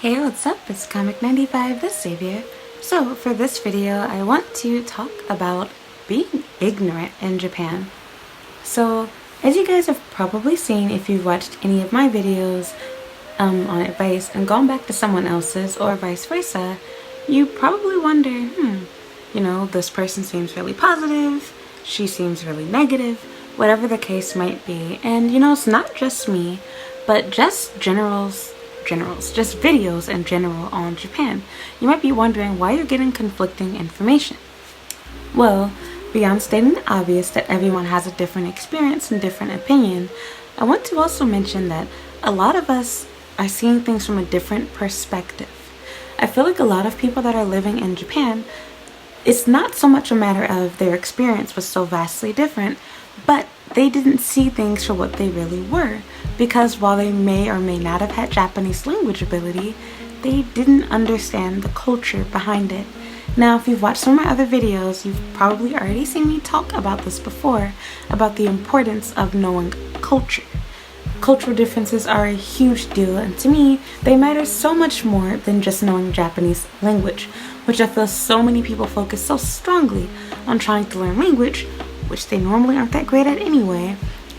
Hey, what's up? It's Comic 95, the Savior. So, for this video, I want to talk about being ignorant in Japan. So, as you guys have probably seen if you've watched any of my videos on advice and gone back to someone else's or vice versa, you probably wonder, this person seems really positive, she seems really negative, whatever the case might be. And it's not just me, but just just videos in general on Japan. You might be wondering why you're getting conflicting information. Well, beyond stating the obvious that everyone has a different experience and different opinion, I want to also mention that a lot of us are seeing things from a different perspective. I feel like a lot of people that are living in Japan, it's not so much a matter of their experience was so vastly different, but they didn't see things for what they really were, because while they may or may not have had Japanese language ability, they didn't understand the culture behind it. Now, if you've watched some of my other videos, you've probably already seen me talk about this before, about the importance of knowing culture. Cultural differences are a huge deal, and to me, they matter so much more than just knowing Japanese language, which I feel so many people focus so strongly on trying to learn language, which they normally aren't that great at anyway,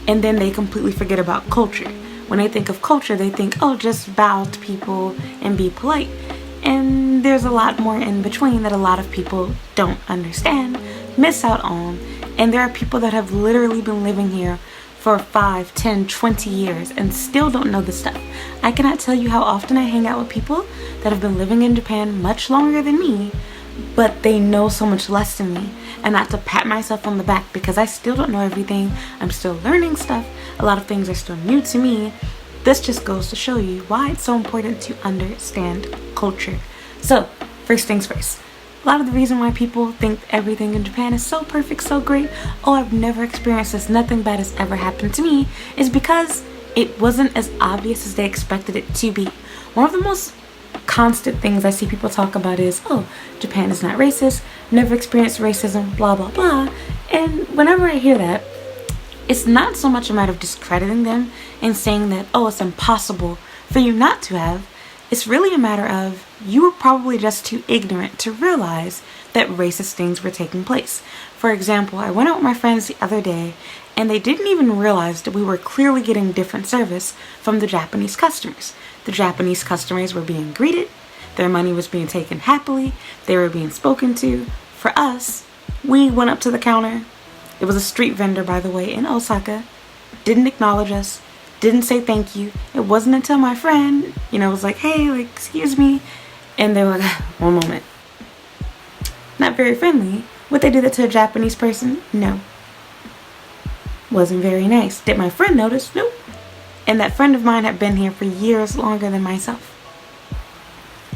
and then they completely forget about culture. When they think of culture, they think, oh, just bow to people and be polite. And there's a lot more in between that a lot of people don't understand, miss out on, and there are people that have literally been living here for 5, 10, 20 years and still don't know this stuff. I cannot tell you how often I hang out with people that have been living in Japan much longer than me, but they know so much less than me. And not to pat myself on the back, because I still don't know everything. I'm still learning stuff. A lot of things are still new to me. This just goes to show you why it's so important to understand culture. So, first things first. A lot of the reason why people think everything in Japan is so perfect, so great, oh, I've never experienced this, nothing bad has ever happened to me, is because it wasn't as obvious as they expected it to be. One of the most constant things I see people talk about is, oh, Japan is not racist, never experienced racism, blah, blah, blah. And whenever I hear that, it's not so much a matter of discrediting them and saying that, oh, it's impossible for you not to have. It's really a matter of you were probably just too ignorant to realize that racist things were taking place. For example, I went out with my friends the other day and they didn't even realize that we were clearly getting different service from the Japanese customers. The Japanese customers were being greeted, their money was being taken happily, they were being spoken to. For us, we went up to the counter. It was a street vendor, by the way, in Osaka. Didn't acknowledge us, didn't say thank you. It wasn't until my friend, was like, hey, excuse me. And they were like, one moment. Not very friendly. Would they do that to a Japanese person? No. Wasn't very nice. Did my friend notice? Nope. And that friend of mine had been here for years longer than myself.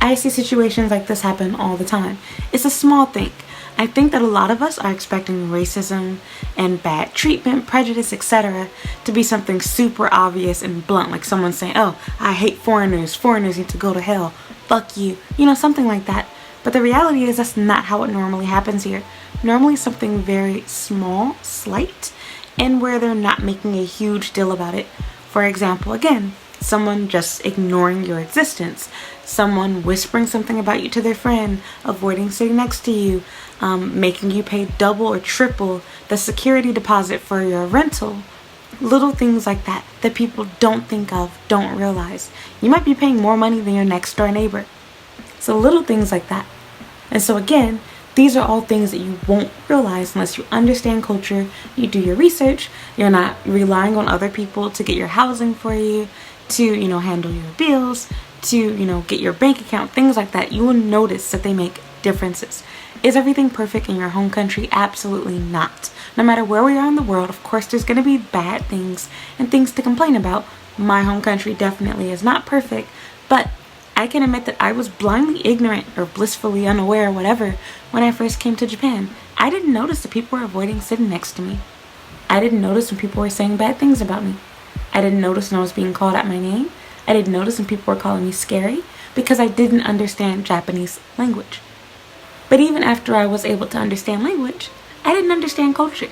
I see situations like this happen all the time. It's a small thing. I think that a lot of us are expecting racism and bad treatment, prejudice, etc. to be something super obvious and blunt, like someone saying, oh, I hate foreigners need to go to hell, fuck you, something like that. But the reality is that's not how it normally happens here. Normally something very small, slight, and where they're not making a huge deal about it. For example, again, someone just ignoring your existence, someone whispering something about you to their friend, avoiding sitting next to you, making you pay double or triple the security deposit for your rental. Little things like that that people don't think of, don't realize. You might be paying more money than your next door neighbor. So little things like that. And so again, these are all things that you won't realize unless you understand culture, you do your research, you're not relying on other people to get your housing for you, to, handle your bills, to, get your bank account, things like that. You will notice that they make differences. Is everything perfect in your home country? Absolutely not. No matter where we are in the world, of course, there's going to be bad things and things to complain about. My home country definitely is not perfect, but I can admit that I was blindly ignorant or blissfully unaware, whatever, when I first came to Japan. I didn't notice that people were avoiding sitting next to me. I didn't notice when people were saying bad things about me. I didn't notice when I was being called out my name. I didn't notice when people were calling me scary because I didn't understand Japanese language. But even after I was able to understand language, I didn't understand culture.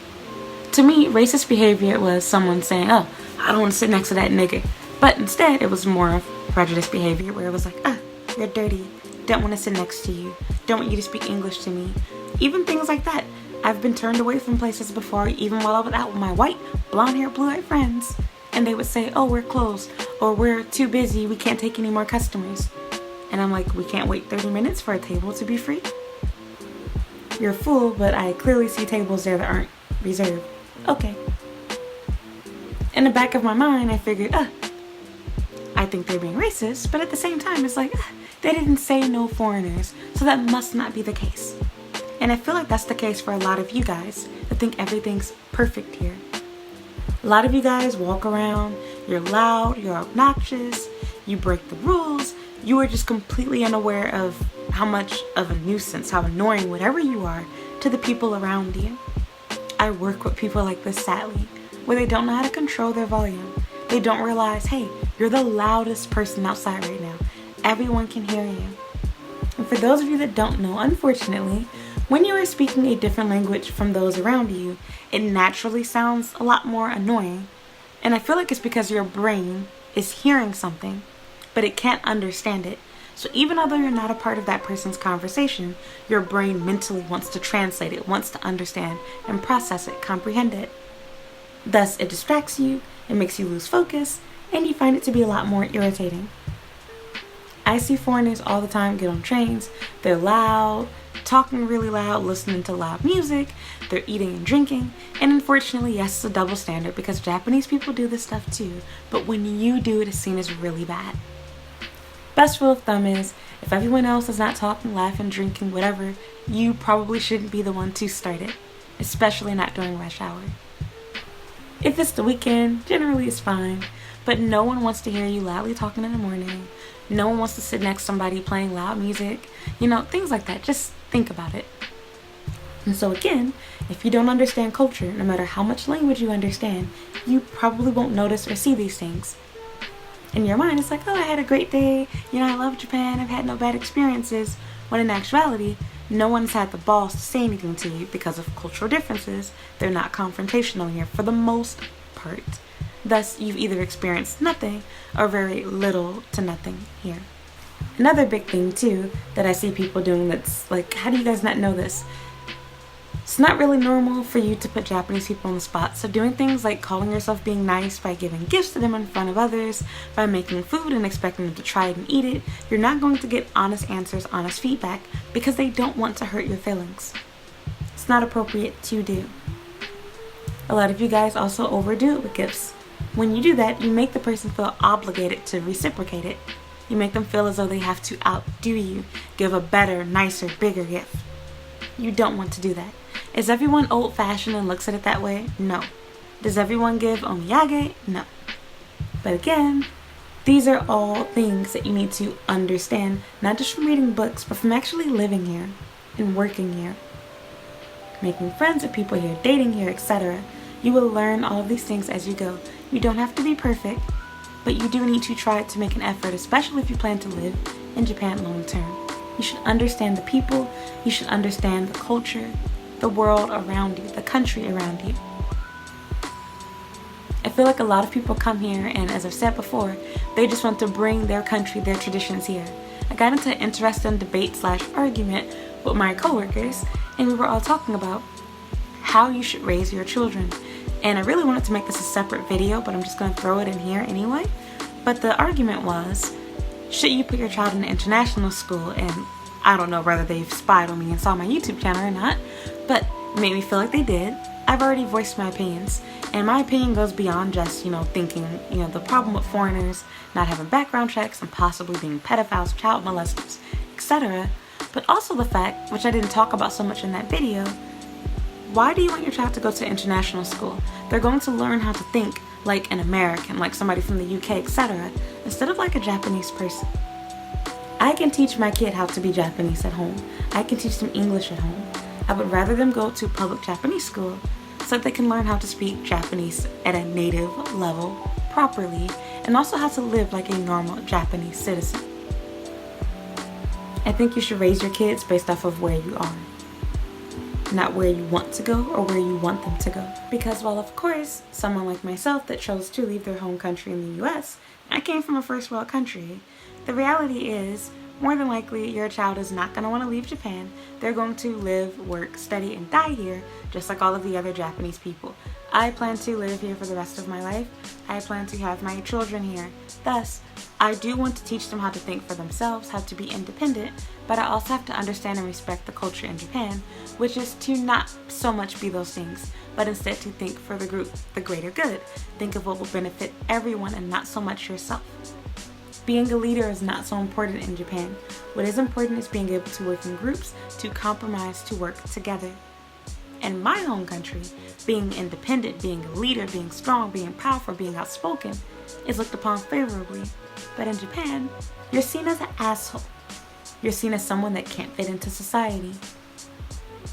To me, racist behavior was someone saying, oh, I don't want to sit next to that nigger. But instead, it was more of prejudice behavior where it was like, you're dirty, don't want to sit next to you, don't want you to speak English to me. Even things like that. I've been turned away from places before, even while I was out with my white, blonde-haired, blue-eyed friends. And they would say, oh, we're closed, or we're too busy, we can't take any more customers. And I'm like, we can't wait 30 minutes for a table to be free? You're a fool, but I clearly see tables there that aren't reserved. Okay. In the back of my mind, I figured, I think they're being racist, but at the same time, it's like, they didn't say no foreigners, so that must not be the case. And I feel like that's the case for a lot of you guys that think everything's perfect here. A lot of you guys walk around, you're loud, you're obnoxious, you break the rules, you are just completely unaware of how much of a nuisance, how annoying, whatever you are, to the people around you. I work with people like this, sadly, where they don't know how to control their volume. They don't realize, hey, you're the loudest person outside right now. Everyone can hear you. And for those of you that don't know, unfortunately, when you are speaking a different language from those around you, it naturally sounds a lot more annoying. And I feel like it's because your brain is hearing something, but it can't understand it. So even although you're not a part of that person's conversation, your brain mentally wants to translate it, wants to understand and process it, comprehend it. Thus, it distracts you, it makes you lose focus, and you find it to be a lot more irritating. I see foreigners all the time get on trains. They're loud, talking really loud, listening to loud music, they're eating and drinking, and unfortunately, yes, it's a double standard because Japanese people do this stuff too, but when you do it, it's seen as really bad. Best rule of thumb is, if everyone else is not talking, laughing, drinking, whatever, you probably shouldn't be the one to start it, especially not during rush hour. If it's the weekend, generally it's fine, but no one wants to hear you loudly talking in the morning. No one wants to sit next to somebody playing loud music. Things like that. Just think about it. And so again, if you don't understand culture, no matter how much language you understand, you probably won't notice or see these things. In your mind, it's like, oh, I had a great day. I love Japan. I've had no bad experiences. When in actuality, no one's had the balls to say anything to you because of cultural differences. They're not confrontational here for the most part. Thus, you've either experienced nothing or very little to nothing here. Another big thing, too, that I see people doing that's like, how do you guys not know this? It's not really normal for you to put Japanese people on the spot. So doing things like calling yourself being nice by giving gifts to them in front of others, by making food and expecting them to try it and eat it, you're not going to get honest answers, honest feedback, because they don't want to hurt your feelings. It's not appropriate to do. A lot of you guys also overdo it with gifts. When you do that, you make the person feel obligated to reciprocate it. You make them feel as though they have to outdo you, give a better, nicer, bigger gift. You don't want to do that. Is everyone old-fashioned and looks at it that way? No. Does everyone give omiyage? No. But again, these are all things that you need to understand, not just from reading books, but from actually living here and working here. Making friends with people here, dating here, etc. You will learn all of these things as you go. You don't have to be perfect, but you do need to try to make an effort, especially if you plan to live in Japan long term. You should understand the people, you should understand the culture, the world around you, the country around you. I feel like a lot of people come here and, as I've said before, they just want to bring their country, their traditions here. I got into an interesting debate/argument with my coworkers, and we were all talking about how you should raise your children. And I really wanted to make this a separate video, but I'm just going to throw it in here anyway. But the argument was, should you put your child in an international school? And I don't know whether they've spied on me and saw my YouTube channel or not, but it made me feel like they did. I've already voiced my opinions, and my opinion goes beyond just, thinking, the problem with foreigners not having background checks and possibly being pedophiles, child molesters, etc. But also the fact, which I didn't talk about so much in that video, why do you want your child to go to international school? They're going to learn how to think like an American, like somebody from the UK, etc., instead of like a Japanese person. I can teach my kid how to be Japanese at home. I can teach them English at home. I would rather them go to public Japanese school so that they can learn how to speak Japanese at a native level properly, and also how to live like a normal Japanese citizen. I think you should raise your kids based off of where you are, not where you want to go or where you want them to go. Because while of course, someone like myself that chose to leave their home country in the US, I came from a first world country, the reality is more than likely your child is not going to want to leave Japan. They're going to live, work, study, and die here, just like all of the other Japanese people. I plan to live here for the rest of my life. I plan to have my children here. Thus, I do want to teach them how to think for themselves, how to be independent, but I also have to understand and respect the culture in Japan, which is to not so much be those things, but instead to think for the group, the greater good. Think of what will benefit everyone and not so much yourself. Being a leader is not so important in Japan. What is important is being able to work in groups, to compromise, to work together. In my home country, being independent, being a leader, being strong, being powerful, being outspoken is looked upon favorably. But in Japan, you're seen as an asshole. You're seen as someone that can't fit into society.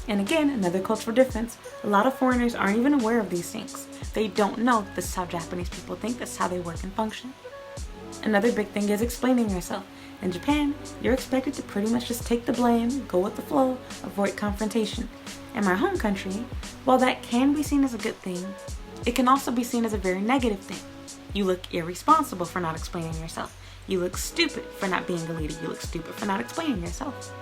And again, another cultural difference. A lot of foreigners aren't even aware of these things. They don't know this is how Japanese people think, this is how they work and function. Another big thing is explaining yourself. In Japan, you're expected to pretty much just take the blame, go with the flow, avoid confrontation. In my home country, while that can be seen as a good thing, it can also be seen as a very negative thing. You look irresponsible for not explaining yourself. You look stupid for not being a leader. You look stupid for not explaining yourself.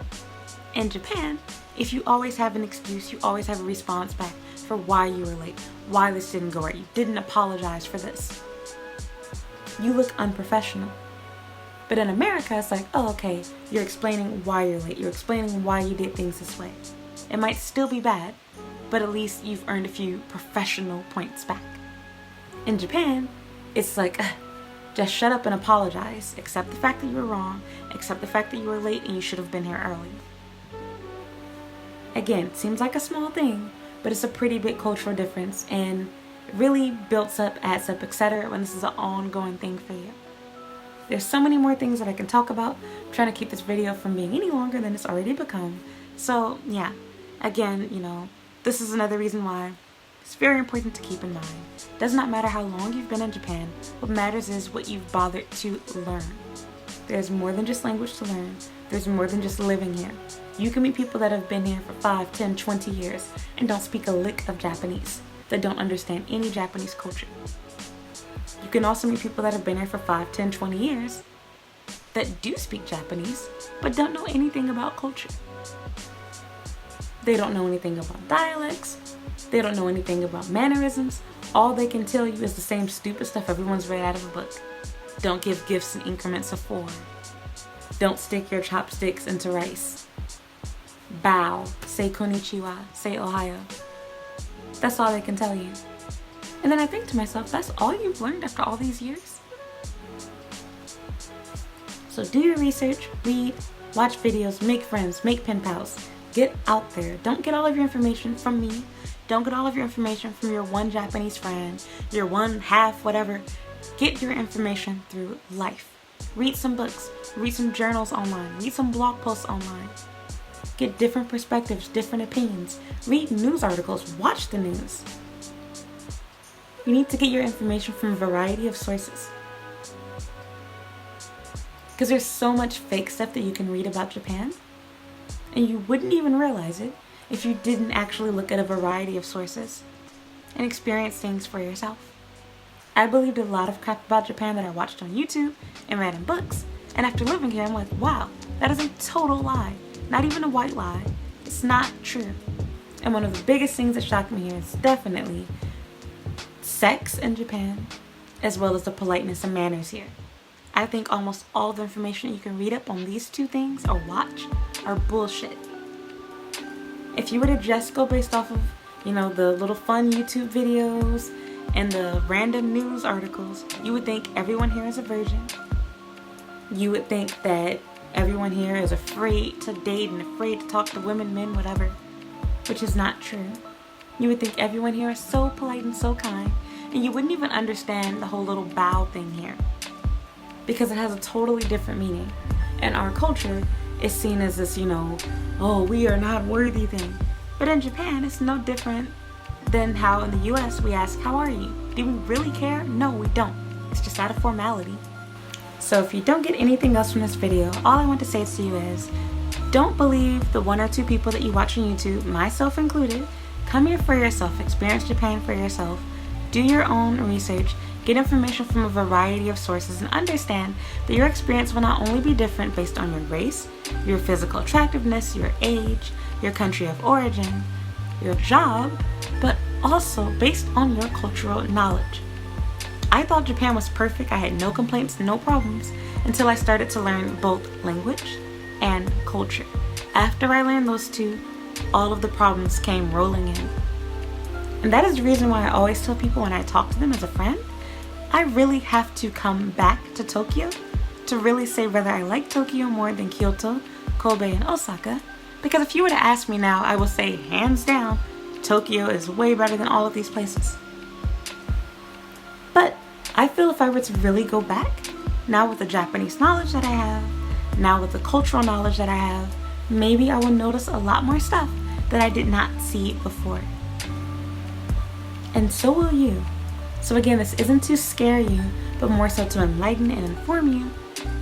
In Japan, if you always have an excuse, you always have a response back for why you were late, why this didn't go right. You didn't apologize for this. You look unprofessional. But in America, it's like, oh, okay, you're explaining why you're late. You're explaining why you did things this way. It might still be bad, but at least you've earned a few professional points back. In Japan, it's like, just shut up and apologize. Accept the fact that you were wrong. Accept the fact that you were late and you should have been here early. Again, it seems like a small thing, but it's a pretty big cultural difference and really builds up, adds up, etc. when this is an ongoing thing for you. There's so many more things that I can talk about. I'm trying to keep this video from being any longer than it's already become. So yeah, again, this is another reason why it's very important to keep in mind. It does not matter how long you've been in Japan. What matters is what you've bothered to learn. There's more than just language to learn. There's more than just living here. You can meet people that have been here for 5, 10, 20 years and don't speak a lick of Japanese, that don't understand any Japanese culture. You can also meet people that have been here for 5, 10, 20 years that do speak Japanese, but don't know anything about culture. They don't know anything about dialects. They don't know anything about mannerisms. All they can tell you is the same stupid stuff everyone's read out of a book. Don't give gifts in increments of 4. Don't stick your chopsticks into rice. Bow. Say konnichiwa. Say Ohio. That's all they can tell you. And then I think to myself, that's all you've learned after all these years? So do your research, read, watch videos, make friends, make pen pals. Get out there. Don't get all of your information from me. Don't get all of your information from your one Japanese friend, your one half whatever. Get your information through life. Read some books, read some journals online, read some blog posts online. Get different perspectives, different opinions. Read news articles, watch the news. You need to get your information from a variety of sources. Because there's so much fake stuff that you can read about Japan, and you wouldn't even realize it if you didn't actually look at a variety of sources and experience things for yourself. I believed a lot of crap about Japan that I watched on YouTube and read in books, and after living here, I'm like, wow, that is a total lie. Not even a white lie. It's not true. And one of the biggest things that shocked me here is definitely sex in Japan, as well as the politeness and manners here. I think almost all the information you can read up on these two things or watch are bullshit. If you were to just go based off of, the little fun YouTube videos and the random news articles, you would think everyone here is a virgin. You would think that everyone here is afraid to date and afraid to talk to women, men, whatever, which is not true. You would think everyone here is so polite and so kind, and you wouldn't even understand the whole little bow thing here, because it has a totally different meaning. And our culture is seen as this, oh, we are not worthy thing. But in Japan, it's no different than how in the US we ask, how are you? Do we really care? No, we don't. It's just out of formality. So if you don't get anything else from this video, all I want to say to you is, don't believe the 1 or 2 people that you watch on YouTube, myself included. Come here for yourself, experience Japan for yourself, do your own research, Get information from a variety of sources and understand that your experience will not only be different based on your race, your physical attractiveness, your age, your country of origin, your job, but also based on your cultural knowledge. I thought Japan was perfect. I had no complaints, no problems, until I started to learn both language and culture. After I learned those two, all of the problems came rolling in. And that is the reason why I always tell people when I talk to them as a friend, I really have to come back to Tokyo to really say whether I like Tokyo more than Kyoto, Kobe, and Osaka. Because if you were to ask me now, I will say hands down, Tokyo is way better than all of these places. But I feel if I were to really go back, now with the Japanese knowledge that I have, now with the cultural knowledge that I have, maybe I will notice a lot more stuff that I did not see before. And so will you. So again, this isn't to scare you, but more so to enlighten and inform you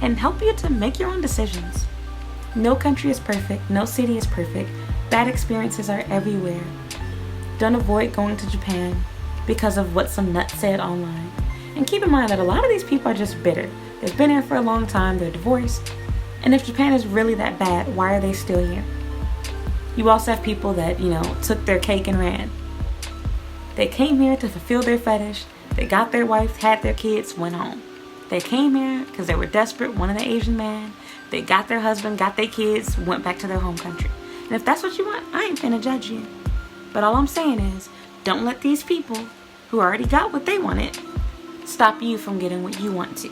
and help you to make your own decisions. No country is perfect, no city is perfect. Bad experiences are everywhere. Don't avoid going to Japan because of what some nut said online. And keep in mind that a lot of these people are just bitter. They've been here for a long time, they're divorced. And if Japan is really that bad, why are they still here? You also have people that, took their cake and ran. They came here to fulfill their fetish. They got their wife, had their kids, went home. They came here because they were desperate, wanted an Asian man. They got their husband, got their kids, went back to their home country. And if that's what you want, I ain't finna judge you. But all I'm saying is, don't let these people who already got what they wanted stop you from getting what you want to.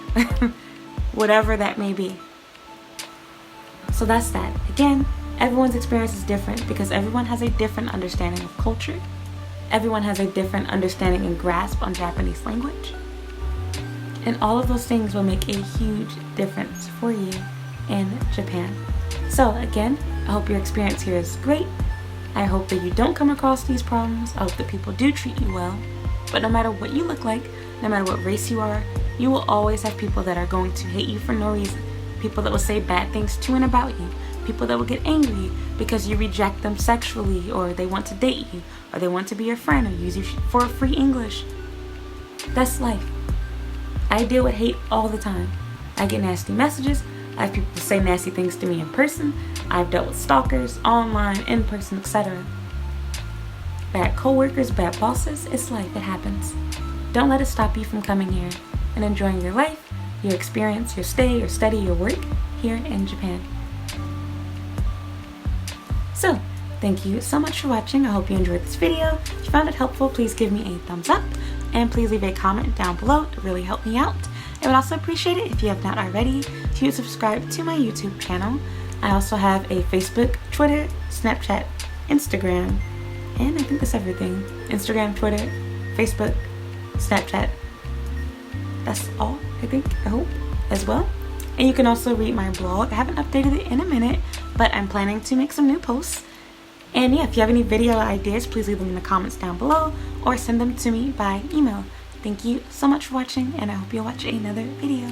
Whatever that may be. So that's that. Again, everyone's experience is different because everyone has a different understanding of culture. Everyone has a different understanding and grasp on Japanese language. And all of those things will make a huge difference for you in Japan. So again, I hope your experience here is great. I hope that you don't come across these problems. I hope that people do treat you well. But no matter what you look like, no matter what race you are, you will always have people that are going to hate you for no reason. People that will say bad things to and about you. People that will get angry because you reject them sexually, or they want to date you, or they want to be your friend, or use you for free English. That's life. I deal with hate all the time. I get nasty messages. I have people say nasty things to me in person. I've dealt with stalkers, online, in person, etc. Bad coworkers, bad bosses. It's life. It happens. Don't let it stop you from coming here and enjoying your life, your experience, your stay, your study, your work here in Japan. So, thank you so much for watching. I hope you enjoyed this video. If you found it helpful, please give me a thumbs up and please leave a comment down below to really help me out. I would also appreciate it if you have not already to subscribe to my YouTube channel. I also have a Facebook, Twitter, Snapchat, Instagram, and I think that's everything. Instagram, Twitter, Facebook, Snapchat. That's all, I think, I hope, as well. And you can also read my blog. I haven't updated it in a minute, but I'm planning to make some new posts. And yeah, if you have any video ideas, please leave them in the comments down below or send them to me by email. Thank you so much for watching, and I hope you'll watch another video.